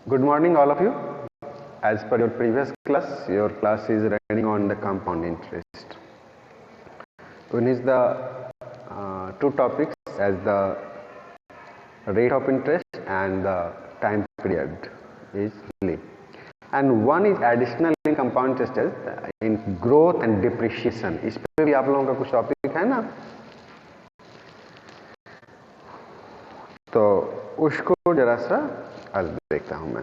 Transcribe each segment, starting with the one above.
Good morning, all of you. As per your previous class, your class is running on the compound interest. We need the two topics as the rate of interest and the time period is LIP. And one is additional in compound interest in growth and depreciation. इस पे भी आप लोगों का कुछ topic है ना, तो उसको जरा सा आज देखता हूं मैं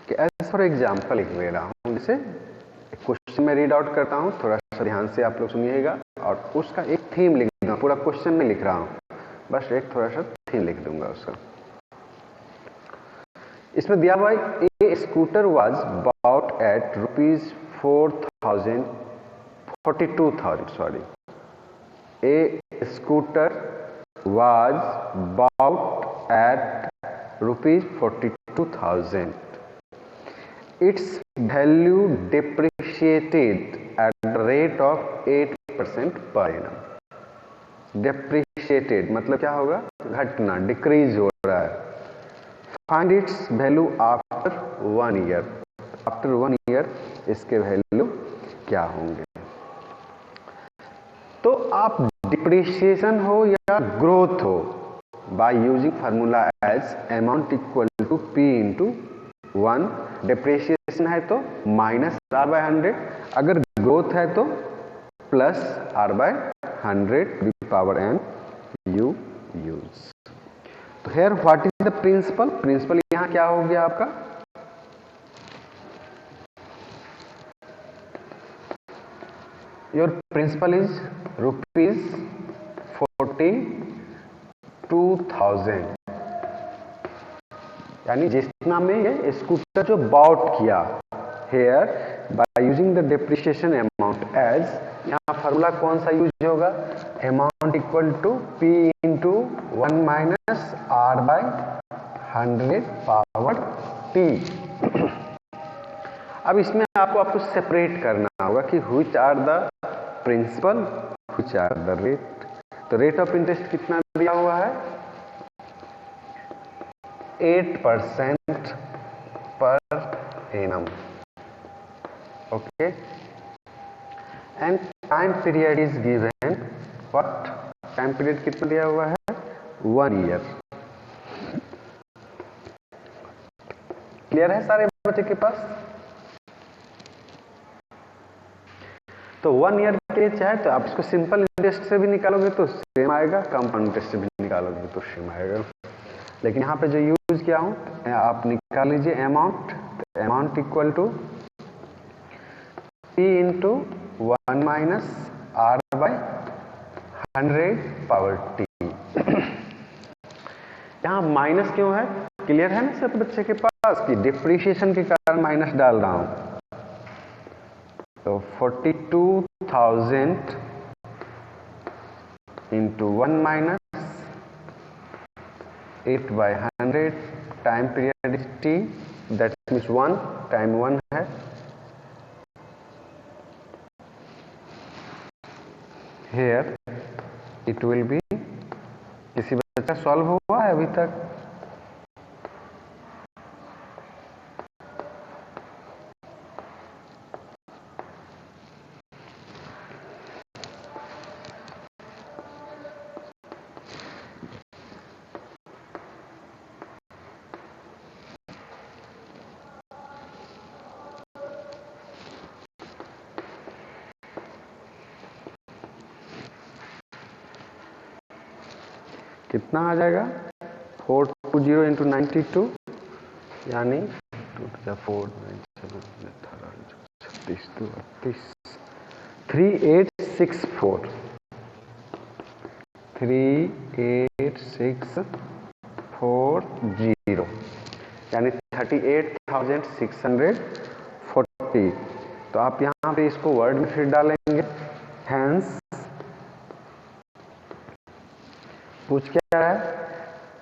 कि एज फॉर एग्जाम्पल लिख ले रहा हूं। जैसे क्वेश्चन में रीड आउट करता हूं, थोड़ा सा ध्यान से आप लोग सुनिएगा और उसका एक थीम लिख दूंगा। पूरा क्वेश्चन में लिख रहा हूं, बस एक थोड़ा सा थीम लिख दूंगा उसका। इसमें दिया हुआ a scooter was bought at ₹4,000 42,000 sorry a scooter was bought at ₹42,000. Its value depreciated at the rate of 8% per annum. Depreciated मतलब क्या होगा? घटना, डिक्रीज हो रहा है। Find its value after 1 year. After 1 year इसके वैल्यू क्या होंगे? तो आप डिप्रिसिएशन हो या ग्रोथ हो, by using formula as amount equal to P into 1। Depreciation है तो -r/100, अगर ग्रोथ है तो +r/100 power n you use. तो here what is the principal? Principal यहां क्या हो गया आपका? योर प्रिंसिपल इज ₹42,000, यानी जितना में ये स्कूटर जो बाउट किया। Here by using the depreciation amount as, यहाँ फार्मूला कौन सा यूज होगा? Amount equal to P into 1 minus r/100 power T. अब इसमें आपको सेपरेट करना होगा कि which are the principal, which are the rate. तो रेट ऑफ इंटरेस्ट कितना दिया हुआ है? 8% पर annum. Okay, and time period is given. What time period कितना दिया हुआ है? 1 ईयर। क्लियर है सारे बच्चे के पास? तो 1 ईयर के लिए चाहे तो आप इसको सिंपल इंटरेस्ट से भी निकालोगे तो सेम आएगा, कंपाउंड इंटरेस्ट से भी निकालोगे तो सेम आएगा। लेकिन यहाँ पे जो यूज किया हूं, आप निकाल लीजिए amount. Amount equal to P into 1 minus r/100 power T. यहाँ माइनस क्यों है? क्लियर है ना सब बच्चे के पास कि डिप्रिसिएशन के कारण माइनस डाल रहा हूं। तो 42,000 into 1 minus 8/100, time period is T, that means 1, time 1 है। हेयर इट विल बी, किसी बच्चा सॉल्व हुआ है अभी तक? कितना आ जाएगा? 420 इंटू 92 यानी 4 36 3864 38,640 यानी 38,640। तो आप यहाँ पे इसको वर्ड में फिर डालेंगे। हैंस पूछ क्या है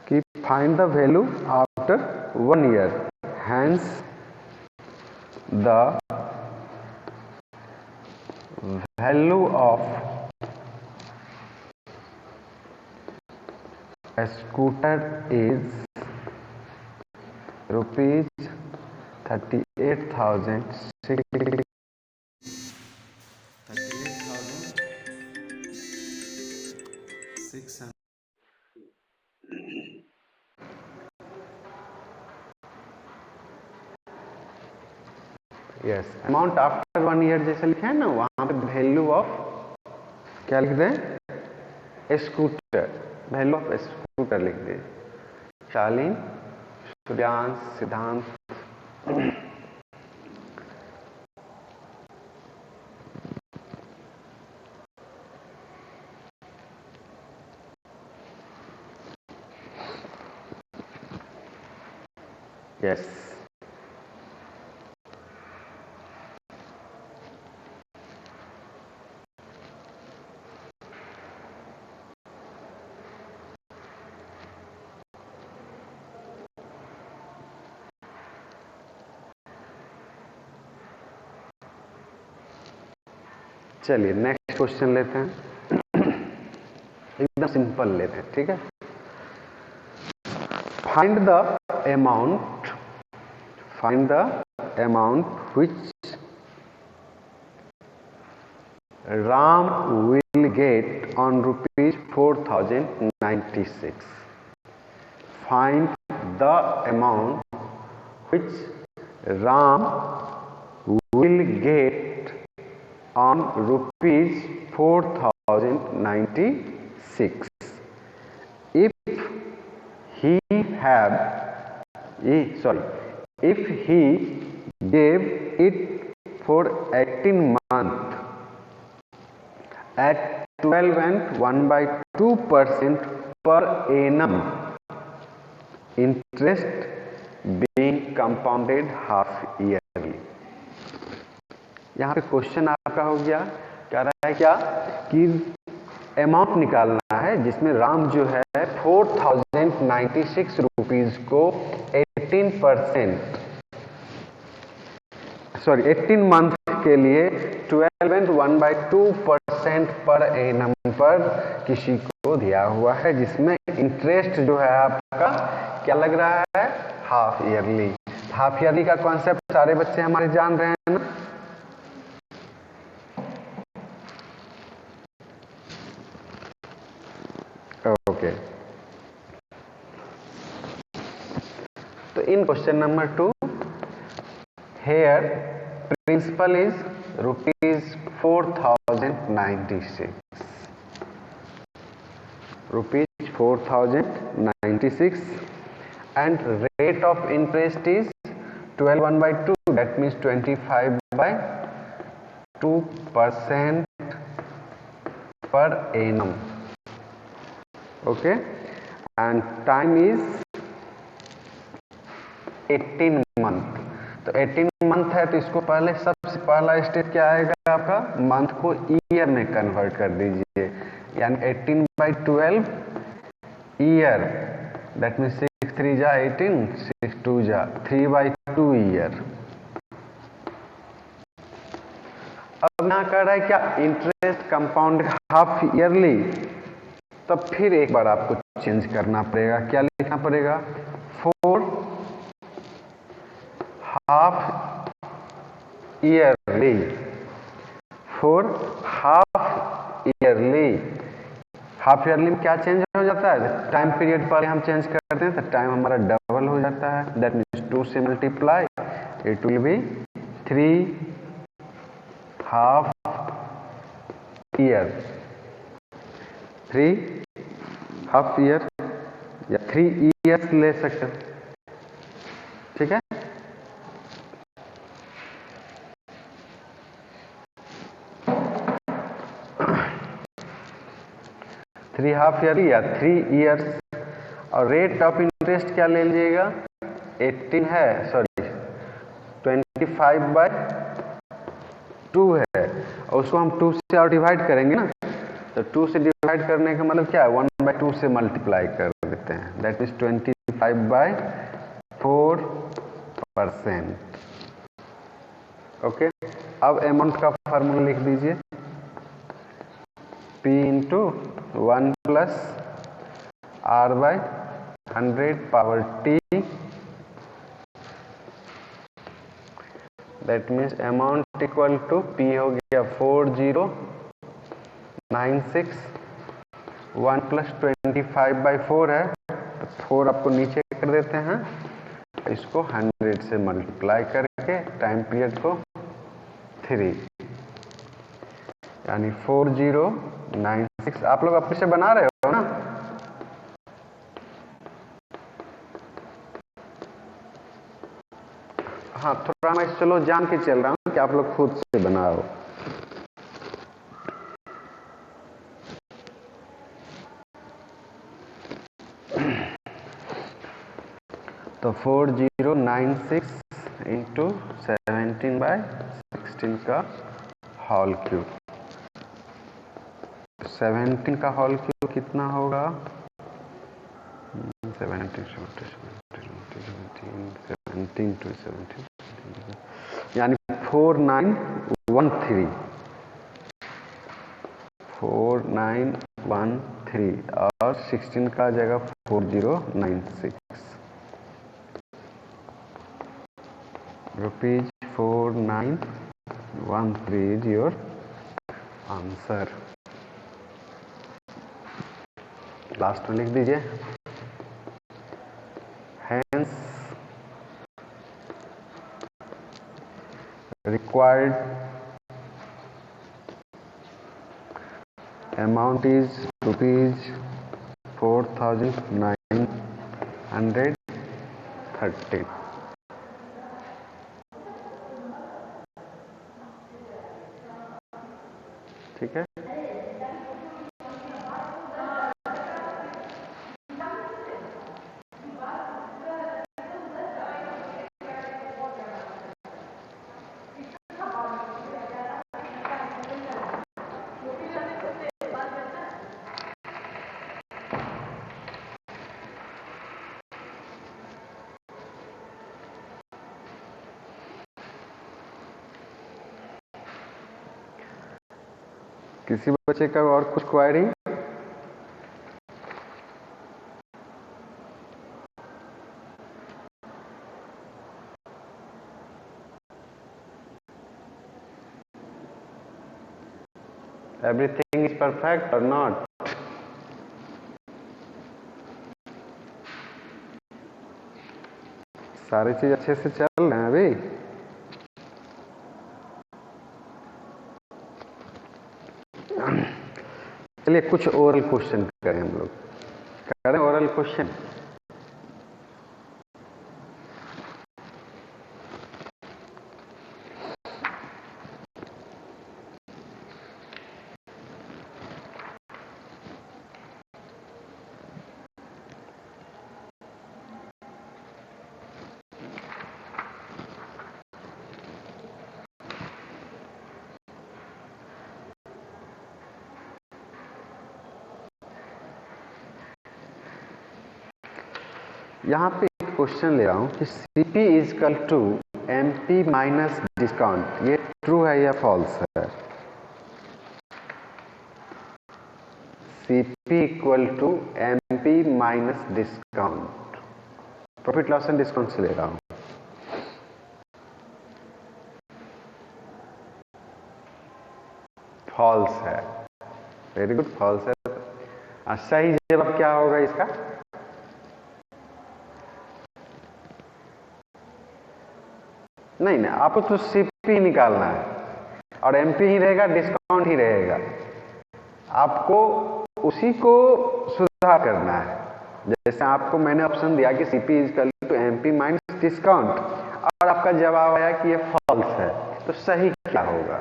कि find the value after 1 year. Hence the value of a scooter is rupees 38,600 yes amount after 1 year जैसे लिखे हैं ना, वहां पे वैल्यू ऑफ क्या लिख दें, स्कूटर, वैल्यू ऑफ स्कूटर लिख दें। शालीन, सूर्यांश, सिद्धांत, यस चलिए नेक्स्ट क्वेश्चन लेते हैं, एकदम सिंपल लेते हैं, ठीक है। Find the amount which Ram will get on rupees 4,096. Find the amount which Ram will get on rupees 4,096 if he gave it for 18 months at 12 and 1/2% per annum, interest being compounded half yearly। यहाँ पे question आपका हो गया, कह रहा है क्या कि अमाउंट निकालना है जिसमें राम जो है 4,096 रुपीज को 18 मंथ के लिए 12 and 1/2% पर एनम पर किसी को दिया हुआ है, जिसमें इंटरेस्ट जो है आपका क्या लग रहा है, हाफ ईयरली। हाफ ईयरली का कॉन्सेप्ट सारे बच्चे हमारे जान रहे हैं ना। ओके तो in question number 2 here principal is rupees 4,096, and rate of interest is 12 1/2, that means 25/2% per annum, okay, and time is 18 month। तो 18 मंथ है तो इसको पहले सबसे पहला स्टेप क्या आएगा आपका, मंथ को ईयर में कन्वर्ट कर दीजिए, यानी 18/12 ईयर, दैट मीन 6 3 जा 18, 6 2 जा 3/2 ईयर। अब यहाँ कर रहा है क्या, इंटरेस्ट कंपाउंड हाफ ईयरली, तब फिर एक बार आपको चेंज करना पड़ेगा, क्या लिखना पड़ेगा, 4 half yearly, for half yearly. Half yearly में क्या चेंज हो जाता है, टाइम पीरियड पहले हम चेंज करते हैं तो टाइम हमारा डबल हो जाता है, दैट मीन्स 2 से multiply, it will be 3 half year, 3 half year या 3 ईयर्स ले सकते हैं, ठीक है। 3 हाफ ईयरली या 3 इयर्स, और रेट ऑफ इंटरेस्ट क्या ले लीजिएगा, 18 है, सॉरी 25/2 है, और उसको हम 2 से और डिवाइड करेंगे ना, तो 2 से डिवाइड करने का मतलब क्या है, 1/2 से मल्टीप्लाई कर देते हैं, दैट इज 25/4%। ओके, अब अमाउंट का फार्मूला लिख दीजिए, P into 1 plus R/100 power T that means amount equal to P हो गया 4096, 1 प्लस 25/4 है, तो 4 आपको नीचे कर देते हैं, इसको 100 से मल्टीप्लाई करके टाइम पीरियड को 3, यानी 4096। आप लोग अपने से बना रहे हो ना? हाँ, थोड़ा मैं चलो जान के चल रहा हूँ कि आप लोग खुद से बनाओ। तो 4096 इंटू 17/16 का होल क्यूब, 17 का होल क्यूब कितना होगा? 17 यानी 4913, 4913 और 16 का जगह 4096 rupees 4913 is your answer. Last में लिख दीजिए, hence required amount is rupees 4913। ठीक है, किसी बच्चे का और कुछ क्वेरी? एवरीथिंग इज परफेक्ट और नॉट? सारी चीज अच्छे से चल रहे हैं अभी? चलिए कुछ ओरल क्वेश्चन करें, हम लोग करें ओरल क्वेश्चन। यहां पे एक क्वेश्चन ले रहा हूं कि CP is equal to MP minus discount, ये ट्रू है या फॉल्स है? CP equal to MP minus discount, profit loss and discount से ले रहा हूं। फॉल्स है, वेरी गुड, फॉल्स है। सही जवाब क्या होगा इसका? नहीं, आपको तो सीपी निकालना है और एमपी ही रहेगा, डिस्काउंट ही रहेगा। आपको उसी को सुधार करना है। जैसे आपको मैंने ऑप्शन दिया कि CP is equal to MP minus discount और आपका जवाब आया कि ये फॉल्स है, तो सही क्या होगा?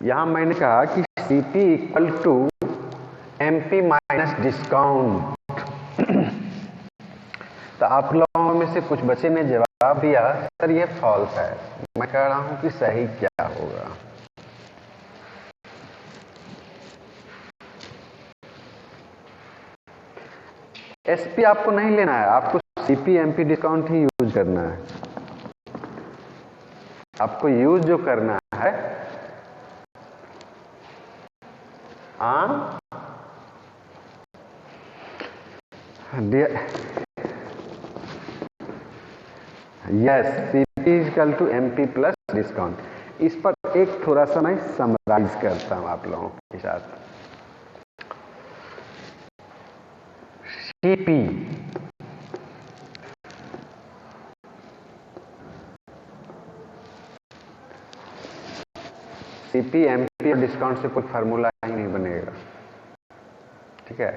यहां मैंने कहा कि CP equal to MP minus discount. तो आप लोगों में से कुछ बच्चे ने जवाब दिया सर ये फॉल्स है। मैं कह रहा हूं कि सही क्या होगा? एसपी आपको नहीं लेना है, आपको सीपी एमपी डिस्काउंट ही यूज करना है। आपको यूज जो करना है yes, CP equal to MP plus discount. इस पर एक थोड़ा सा मैं समराइज करता हूं आप लोगों के साथ। सीपी सीपी एमपी और डिस्काउंट से कोई फार्मूला ही नहीं बनेगा। ठीक है,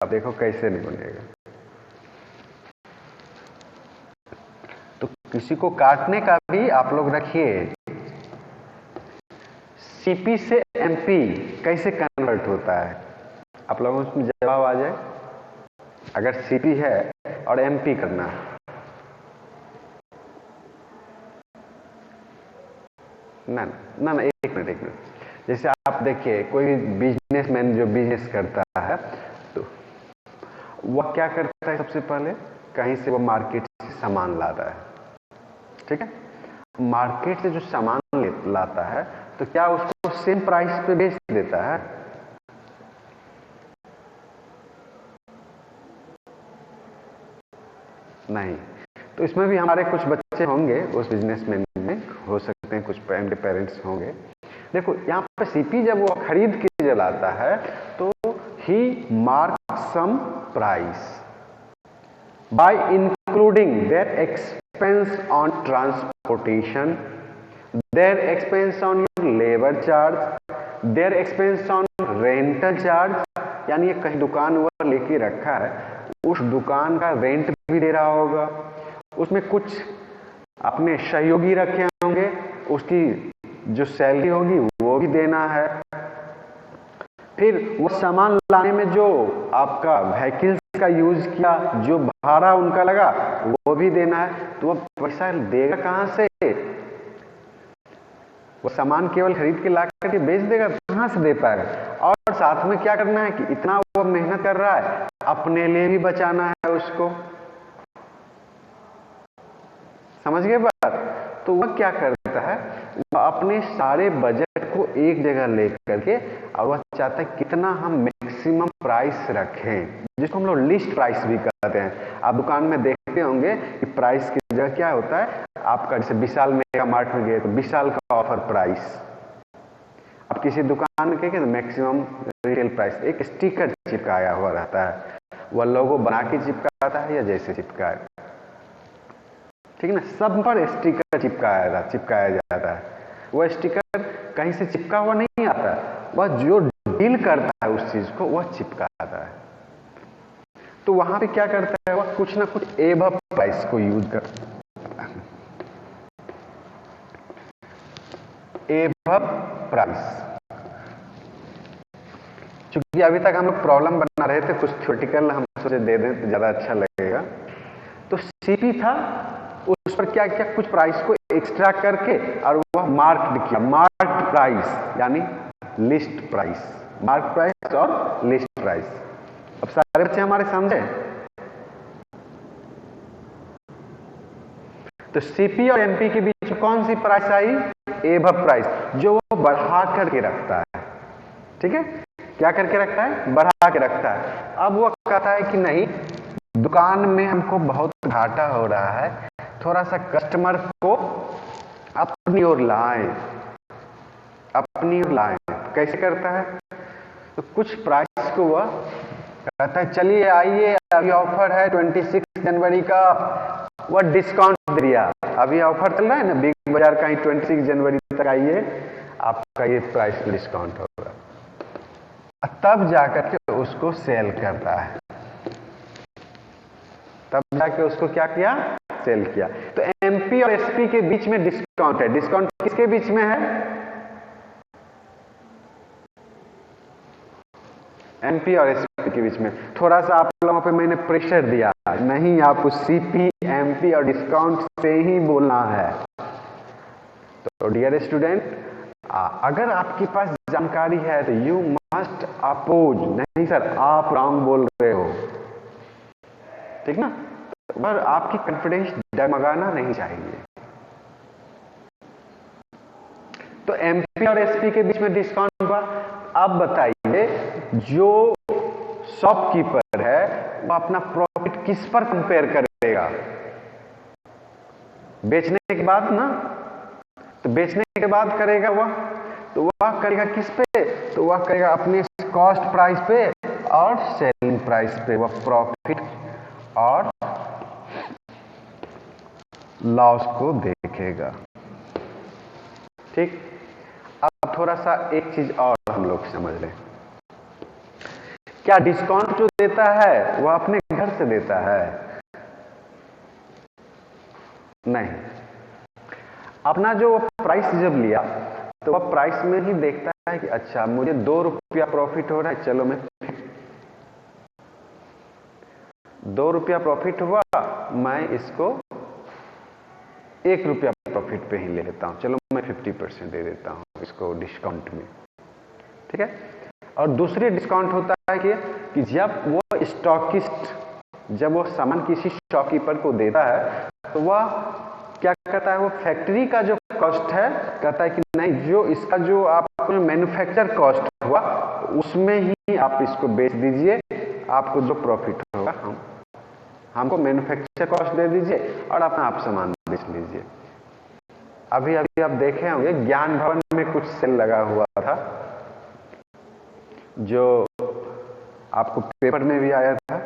अब देखो कैसे नहीं बनेगा। तो किसी को काटने का भी आप लोग रखिए। सीपी से एमपी कैसे कन्वर्ट होता है, आप लोगों को जवाब आ जाए। अगर सीपी है और एमपी करना है, ना ना ना, एक मिनट। जैसे आप देखिए कोई बिजनेसमैन जो बिजनेस करता है तो वह क्या करता है, सबसे पहले कहीं से वो मार्केट से सामान लाता है। ठीक है, मार्केट से जो सामान लाता है तो क्या उसको सेम प्राइस पे बेच देता है? नहीं। तो इसमें भी हमारे कुछ बच्चे होंगे उस बिजनेसमैन में, हो सकते हैं कुछ पेरेंट्स होंगे। देखो यहाँ पे सीपी जब वो खरीद के जब लाता है तो he mark some price by including their expense on transportation, their expense on labour charge, their expense on rental charge. यानी ये कहीं दुकान वह लेके रखा है, उस दुकान का रेंट भी दे रहा होगा, उसमें कुछ अपने सहयोगी रखे होंगे, उसकी जो सैलरी होगी वो भी देना है। फिर वो सामान लाने में जो आपका व्हीकल्स का यूज किया, जो भाड़ा उनका लगा वो भी देना है। तो वो पैसा देगा कहां से? वो सामान केवल खरीद के ला करके बेच देगा, कहां से दे पाएगा? और साथ में क्या करना है कि इतना वो मेहनत कर रहा है, अपने लिए भी बचाना है उसको। समझ गए बात? तो वह क्या करता है, वह अपने सारे बजट को एक जगह लेकर के और वह चाहता है कितना हम मैक्सिमम प्राइस रखें, जिसको हम लोग लिस्ट प्राइस भी कहते हैं। आप दुकान में देखते होंगे कि प्राइस की जगह क्या होता है, आपका जैसे विशाल मेगा मार्ट में गए तो विशाल का ऑफर प्राइस, अब किसी दुकान के तो मैक्सिमम रिटेल प्राइस, एक स्टिकर चिपकाया हुआ रहता है। वह लोगो बना के चिपकाता है या जैसे चिपकाए, ठीक है ना, सब पर स्टिकर चिपकाया जाता है। वह स्टिकर कहीं से चिपका हुआ नहीं आता, वह जो डील करता है उस चीज को वह चिपकाता है। तो वहां पे क्या करता है, वह कुछ ना कुछ एबव प्राइस को यूज करता है। एबव प्राइस, क्योंकि अभी तक हम लोग प्रॉब्लम बना रहे थे, कुछ थ्योरेटिकल हम सोचे दे दें तो ज्यादा अच्छा लगेगा। तो सीपी था, उस पर क्या क्या कुछ प्राइस को एक्स्ट्रा करके और वह मार्क किया, मार्क प्राइस यानी लिस्ट प्राइस, मार्क प्राइस और लिस्ट प्राइस। अब सारे बच्चे हमारे समझे? तो सीपी और एमपी के बीच कौन सी प्राइस आई? एबव प्राइस, जो वो बढ़ा करके रखता है। ठीक है, क्या करके रखता है? बढ़ा के रखता है। अब वो कहता है कि नहीं, दुकान में हमको बहुत घाटा हो रहा है, थोड़ा सा कस्टमर को अपनी ओर लाएं, अपनी ओर लाएं। कैसे करता है? तो कुछ प्राइस को वह कहता है चलिए आइए, अभी ऑफर है 26 जनवरी का, वह डिस्काउंट दिया, अभी ऑफर चल रहा है ना बिग बाजार का, ही 26 जनवरी तक आइए, आपका ये प्राइस डिस्काउंट होगा। तब जाकर के उसको सेल करता है, तब जाके उसको क्या किया? सेल किया। तो एमपी और एसपी के बीच में डिस्काउंट है। डिस्काउंट किसके बीच में है? एमपी और एसपी के बीच में। थोड़ा सा आप लोगों पे मैंने प्रेशर दिया, नहीं आपको सीपी, एमपी और डिस्काउंट से ही बोलना है। तो डियर स्टूडेंट, अगर आपके पास जानकारी है तो यू मस्ट अपोज, नहीं सर आप रॉन्ग बोल रहे हो, ठीक ना, पर आपकी कॉन्फिडेंस डगमगाना नहीं चाहिए। तो एमपी और एसपी के बीच में डिस्काउंट हुआ। अब बताइए लीजिए जो शॉपकीपर है वो अपना प्रॉफिट किस पर कंपेयर करेगा? बेचने के बाद ना, तो बेचने के बाद करेगा वह, तो वह करेगा किस पे? तो वह करेगा अपने कॉस्ट प्राइस पे और सेलिंग प्राइस पे, वह प्रॉफिट और लॉस को देखेगा। ठीक, अब थोड़ा सा एक चीज और हम लोग समझ लें। क्या डिस्काउंट जो देता है वह अपने घर से देता है? नहीं, अपना जो प्राइस जब लिया तो वह प्राइस में ही देखता है कि अच्छा मुझे 2 रुपया प्रॉफिट हो रहा है, चलो मैं 2 रुपया प्रॉफिट हुआ, मैं इसको 1 रुपया प्रॉफिट पे ही ले लेता हूं, चलो मैं 50% दे देता हूं इसको डिस्काउंट में। ठीक है। और दूसरी डिस्काउंट होता है कि जब वो स्टॉकिस्ट, जब वो सामान किसी शॉपकीपर को देता है तो वह क्या करता है, वो फैक्ट्री का जो कॉस्ट है कहता है कि नहीं, जो इसका जो आप मैन्युफैक्चर कॉस्ट हुआ उसमें ही आप इसको बेच दीजिए, आपको जो प्रॉफिट होगा हमको मैन्युफैक्चर कॉस्ट दे दीजिए और अपना आप सामान बेच लीजिए। अभी आप देखे होंगे ज्ञान भवन में कुछ सेल लगा हुआ था, जो आपको पेपर में भी आया था।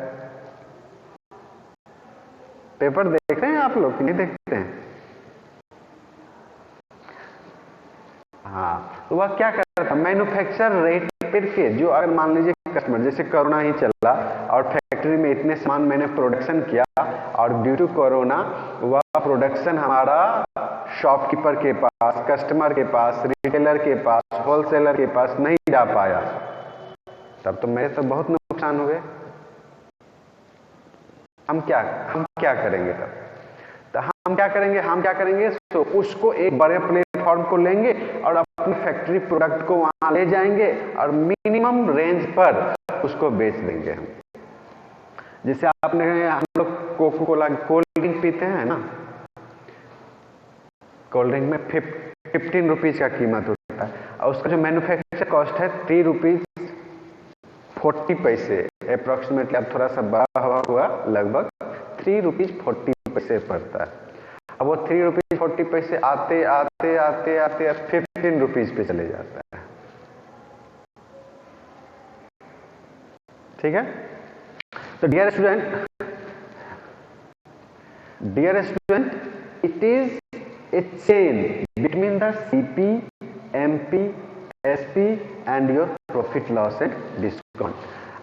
पेपर देख रहे हैं आप लोग कि नहीं देखते हैं? हाँ, तो वह क्या करता है, मैन्युफैक्चर रेट पे जो अगर मान लीजिए कस्टमर, जैसे कोरोना ही चला और फैक्ट्री में इतने सामान मैंने प्रोडक्शन किया और ड्यू टू कोरोना वह प्रोडक्शन हमारा शॉपकीपर के पास, कस्टमर के पास, रिटेलर के पास, होलसेलर के पास नहीं जा पाया, तब तो मेरे तो बहुत नुकसान हुए। हम क्या करेंगे तब? तो हम क्या करेंगे तो उसको एक बड़े प्लेटफॉर्म को लेंगे और अपनी फैक्ट्री प्रोडक्ट को वहां ले जाएंगे और मिनिमम रेंज पर उसको बेच देंगे हम। जैसे आपने, हम लोग कोको कोला कोल्ड ड्रिंक पीते हैं ना, कोल्ड ड्रिंक में 15 रुपीज का कीमत होता है और उसका जो मैन्युफैक्चर कॉस्ट है 3 रुपीज 40 पैसे अप्रोक्सीमेटली, अब थोड़ा सा बड़ा हुआ, लगभग 3 रुपीज 40 पैसे पड़ता है। अब वो 3 रुपीज 40 पैसे आते आते आते आते 15 रुपीज पे चले जाता है। ठीक है। तो dear student, it is a chain between the CP, MP, SP and your profit loss and discount.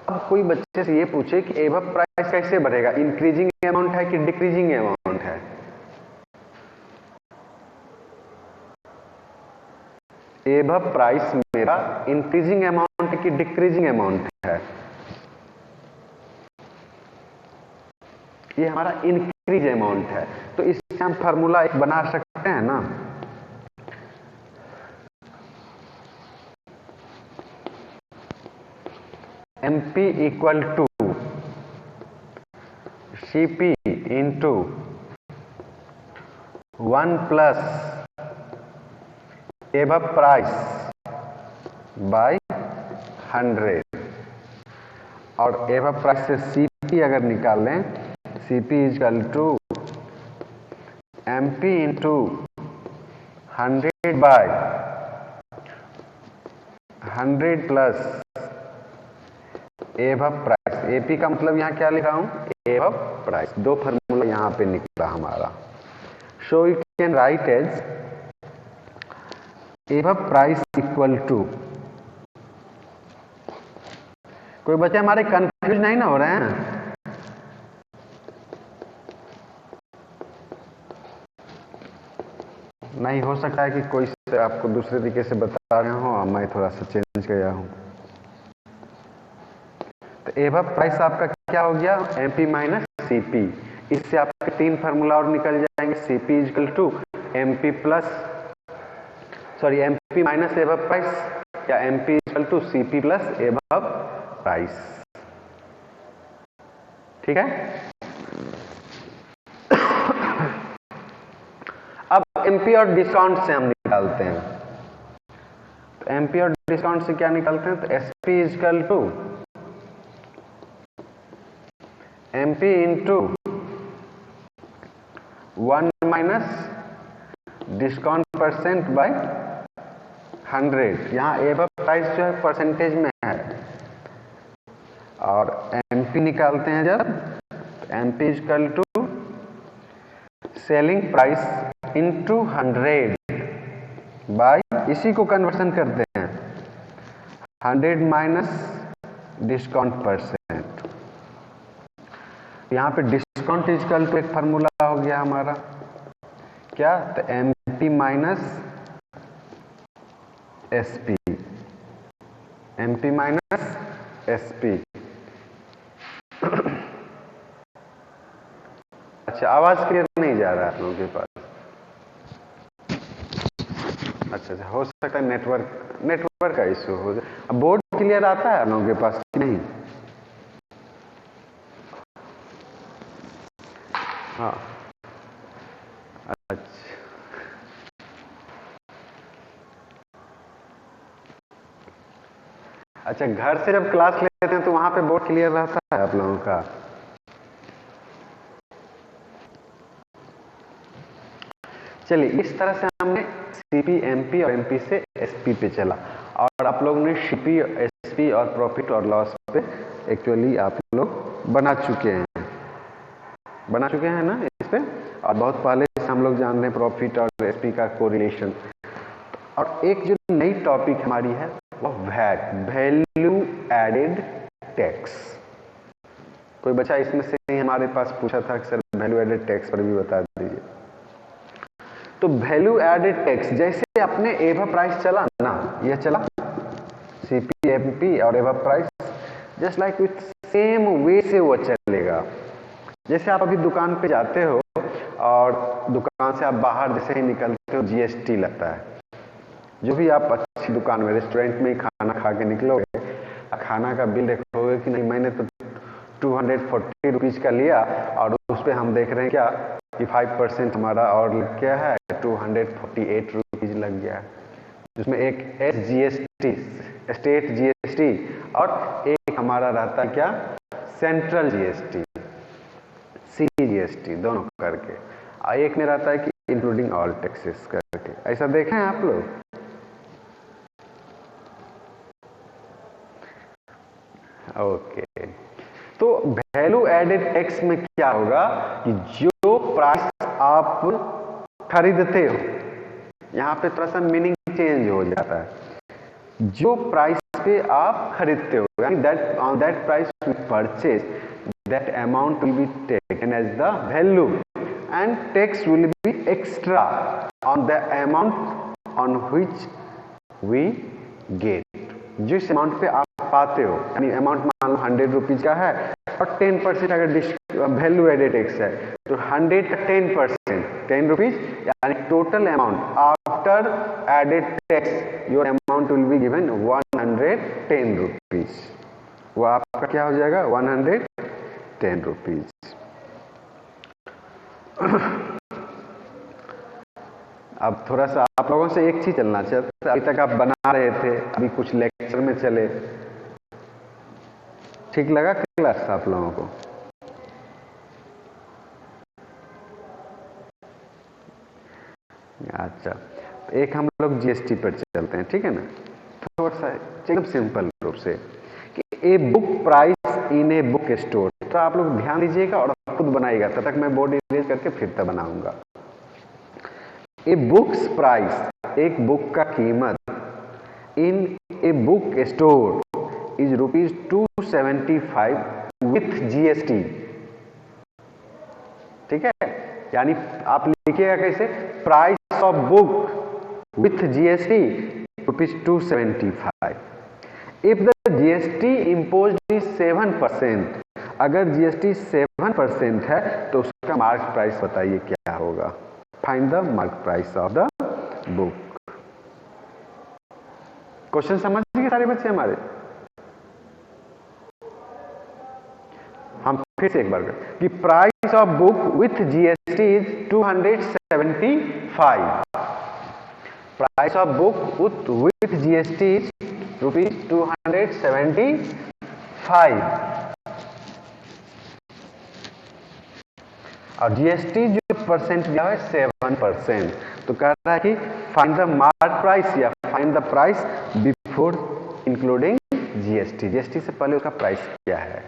अब कोई बच्चे से ये पूछे कि एबव प्राइस कैसे बढ़ेगा, इंक्रीजिंग अमाउंट है कि डिक्रीजिंग अमाउंट है? एबव प्राइस मेरा इंक्रीजिंग अमाउंट की डिक्रीजिंग अमाउंट है? ये हमारा इंक्रीज अमाउंट है। तो इससे हम फार्मूला एक बना सकते हैं ना, MP equal to CP into 1 plus above price by 100, और एबव प्राइस से CP अगर निकालें, CP equal to MP into 100 by 100 plus above price. AP का मतलब यहां क्या लिख रहा हूं, एबव प्राइस। दो फार्मूला यहां पे निकला हमारा। So you can write as above price equal to, कोई बच्चे हमारे कंफ्यूज नहीं ना हो रहे हैं? नहीं, हो सकता है कि कोई से आपको दूसरे तरीके से बता रहे हो और मैं थोड़ा सा चेंज किया हूं। तो एबव प्राइस आपका क्या हो गया, MP माइनस CP। इससे आपके 3 फार्मूला और निकल जाएंगे, CP equal to MP plus MP minus above price या MP equal to CP plus above price. ठीक है। अब MP और डिस्काउंट से हम निकालते हैं। एमपी और डिस्काउंट से क्या निकालते हैं? तो SP equal to MP into 1 minus discount percent by 100। यहाँ एवब प्राइस जो है परसेंटेज में है, और एमपी निकालते हैं जब, MP equal to selling price into 100 by, इसी को कन्वर्सन करते हैं 100 माइनस डिस्काउंट परसेंट। यहाँ पे डिस्काउंट इजकल टू एक फार्मूला हो गया हमारा क्या? तो MP minus SP, MP minus SP. अच्छा, आवाज क्लियर नहीं जा रहा है आप लोगों के पास? अच्छा, हो सकता है नेटवर्क का इशू हो जाए। अब बोर्ड क्लियर आता है आप लोगों के पास कि नहीं? हाँ, अच्छा, घर से जब क्लास लेते हैं तो वहां पे बोर्ड क्लियर रहता है आप लोगों का? चलिए, इस तरह से हमने सीपी, एमपी और एमपी से एसपी पे चला, और आप लोगों ने सीपी, एसपी और प्रॉफिट और लॉस पे एक्चुअली आप लोग बना चुके हैं ना इस पे। और बहुत पहले से हम लोग जान रहे हैं प्रॉफिट और एसपी का कोरिलेशन। और एक जो नई टॉपिक हमारी है वो वैट, वैल्यू एडेड टैक्स। कोई बच्चा इसमें से हमारे पास पूछा था कि सर वैल्यू एडेड टैक्स पर भी बता दीजिए। तो वैल्यू एडेड टैक्स, जैसे अपने एवब प्राइस चला ना, यह चला सीपी, एमपी और एवब price, just like with same way से वो चलेगा। जैसे आप अभी दुकान पे जाते हो और दुकान से आप बाहर जैसे ही निकलते हो जीएसटी लगता है। जो भी आप अच्छी दुकान में, रेस्टोरेंट में खाना खा के निकलोगे, खाना का बिल देखोगे कि नहीं मैंने तो 240 रुपीज़ का लिया, और उस पर हम देख रहे हैं क्या कि 5% हमारा और लग गया है, 248 रुपीज़ लग गया है। जिसमें एक SGST, स्टेट जीएसटी, और एक हमारा रहता है क्या, सेंट्रल जीएसटी, CGST, दोनों करके। एक में रहता है कि इंक्लूडिंग ऑल टैक्सेस करके। ऐसा देखें आप लोग? ओके, तो वैल्यू एडेड टैक्स में क्या होगा कि जो प्राइस आप खरीदते हो, यहां पे थोड़ा सा मीनिंग चेंज हो जाता है। जो प्राइस पे आप खरीदते हो, यानी that on that price we purchase, that amount will be taken as the value, and tax will be extra on the amount on which we get. जिस अमाउंट पे आप पाते हो, यानी अमाउंट मान लो 100 रुपीज का है, और 10% अगर वैल्यू एडेड टैक्स है तो 100 का 10%, 10 रुपीज, यानी total amount after added tax your amount will be given 110 rupees. वो आपका क्या हो जाएगा? 110 रुपीज। अब थोड़ा सा आप लोगों से एक चीज चलना चाहता, अभी तक आप बना रहे थे, अभी कुछ लेक्चर में चले, ठीक लगा क्लास आप लोगों को? अच्छा, एक हम लोग जीएसटी पर चलते हैं, ठीक है ना? थोड़ा सा एकदम सिंपल रूप से कि a book price in a book store, तो आप लोग ध्यान दीजिएगा और खुद बनाइएगा, तब तक मैं बोर्ड इरेज करके फिर तब बनाऊंगा। ए बुक्स प्राइस, एक बुक का कीमत, in a book store is ₹275 with GST. ठीक है, यानी आप लिखिएगा कैसे? Price of book with GST ₹275। If the GST imposed is 7%, अगर जीएसटी 7% है तो उसका मार्क प्राइस बताइए क्या होगा? Find the mark price of the book. Question समझ गए सारे बच्चे हमारे? हम फिर से एक बार करें कि price of book with GST is 275। Price of book with GST is ₹275 और जीएसटी जो परसेंट दिया है 7%। तो कह रहा है कि फाइंड द मार्क प्राइस या find the price before including GST. GST से पहले उसका प्राइस क्या है।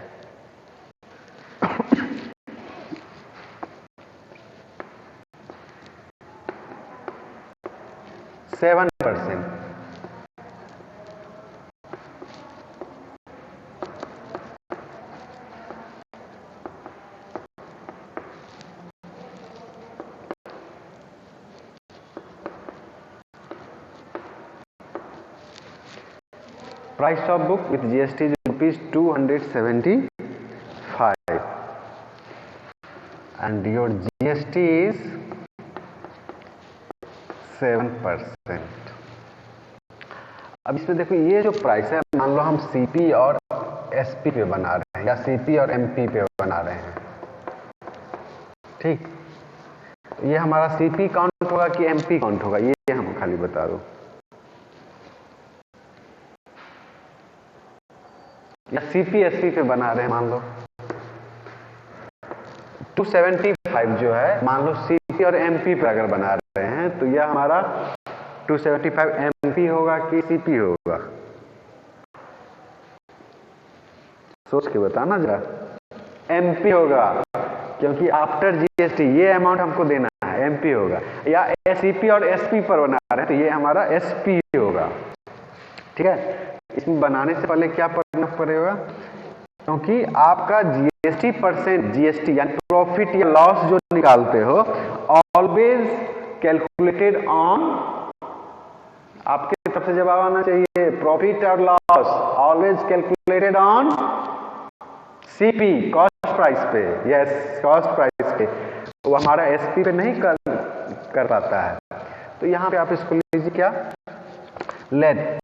Seven %। Price of book with GST is ₹275 and your GST is 7%। अब इसमें देखो ये जो प्राइस है, मान लो हम सीपी और एसपी पे बना रहे हैं या सीपी और एमपी पे बना रहे हैं, ठीक। ये हमारा सीपी काउंट होगा कि एमपी काउंट होगा, ये हम खाली बता दो। या सीपी एसपी पे बना रहे हैं, मान लो 275 जो है, मान लो सीपी और एमपी पे अगर बना रहे हैं तो यह हमारा 275 एमपी होगा कि सीपी होगा, सोच के बताना जरा। एमपी होगा क्योंकि आफ्टर जीएसटी ये अमाउंट हमको देना है, एमपी होगा। या सीपी और एसपी पर बना रहे हैं तो ये हमारा एसपी होगा, ठीक है। इसमें बनाने से पहले क्या पढ़ना पड़ेगा, क्योंकि आपका जीएसटी परसेंट, जीएसटी यानी प्रॉफिट या लॉस जो निकालते हो, ऑलवेज कैलकुलेटेड ऑन, आपके तरफ से जवाब आना चाहिए, प्रॉफिट और loss always calculated on CP, cost price पे। यस, कॉस्ट प्राइस पे। वो हमारा एसपी पे नहीं कर पाता है। तो यहां पे आप इसको लीजिए क्या, let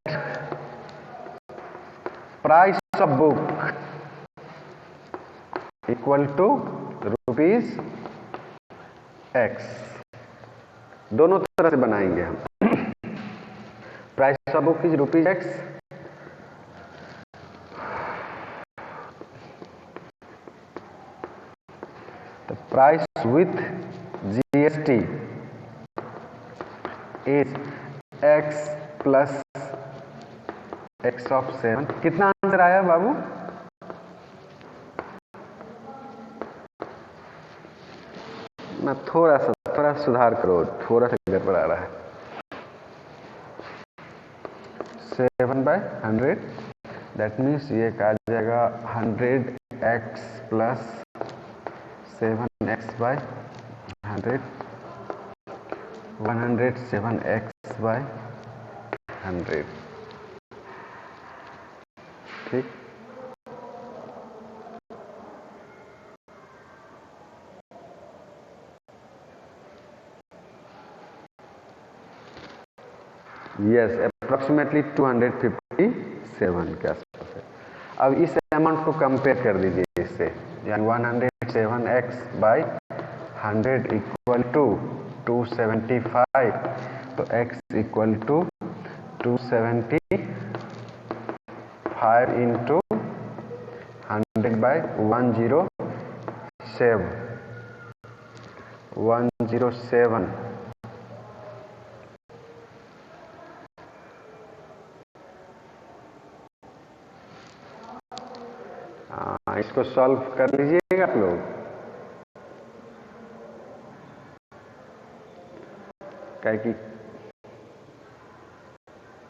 price of book equal to ₹X। दोनों तरह से बनाएंगे हम। Price of book is ₹X, the price with GST is X plus X of 7। कितना आंसर आया बाबू? ना थोड़ा सुधार करो, थोड़ा सा गड़बड़ आ रहा है। 7/100 दैट मीन्स ये आ जाएगा 100x प्लस 7x/100, 107x/100, ठीक। यस, अप्रोक्सीमेटली 257 के आसपास है। अब इस अमाउंट को कंपेयर कर दीजिए इससे, यानी 107x/100 इक्वल टू 275, तो x इक्वल टू 275 इंटू 100/107। इसको सॉल्व कर लीजिएगा आप लोग। क्या कि